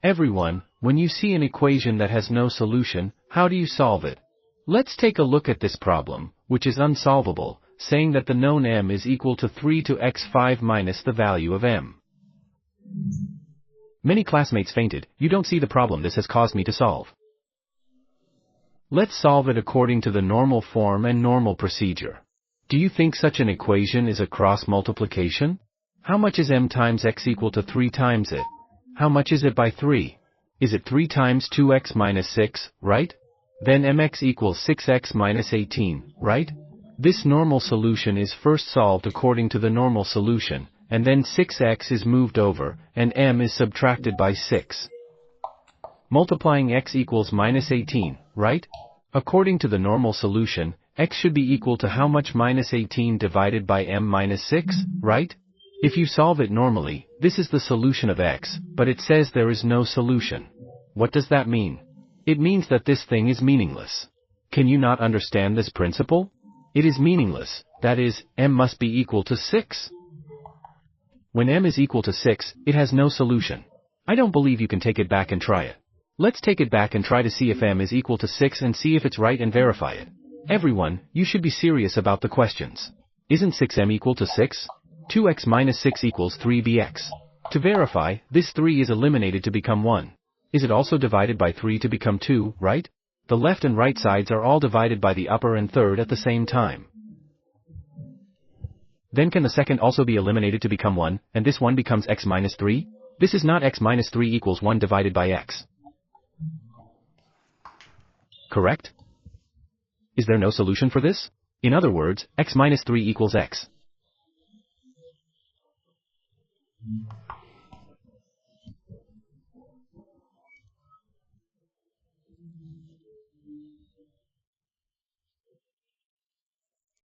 Everyone, when you see an equation that has no solution, how do you solve it? Let's take a look at this problem, which is unsolvable, saying that the known m is equal to 3 to x5 minus the value of m. Many classmates fainted. You don't see the problem this has caused me to solve. Let's solve it according to the normal form and normal procedure. Do you think such an equation is a cross multiplication? How much is m times x equal to 3 times it? How much is it by 3? Is it 3 times 2x minus 6, right? Then mx equals 6x minus 18, right? This normal solution is first solved according to the normal solution, and then 6x is moved over, and m is subtracted by 6. Multiplying x equals minus 18, right? According to the normal solution, x should be equal to how much minus 18 divided by m minus 6, right? If you solve it normally, this is the solution of x, but it says there is no solution. What does that mean? It means that this thing is meaningless. Can you not understand this principle? It is meaningless, that is, m must be equal to 6. When m is equal to 6, it has no solution. I don't believe you can take it back and try it. Let's take it back and try to see if m is equal to 6 and see if it's right and verify it. Everyone, you should be serious about the questions. Isn't 6m equal to 6? 2x minus 6 equals 3bx. To verify, this 3 is eliminated to become 1. Is it also divided by 3 to become 2, right? The left and right sides are all divided by the upper and third at the same time. Then can the second also be eliminated to become 1, and this 1 becomes x minus 3? This is not x minus 3 equals 1 divided by x. Correct? Is there no solution for this? In other words, x minus 3 equals x.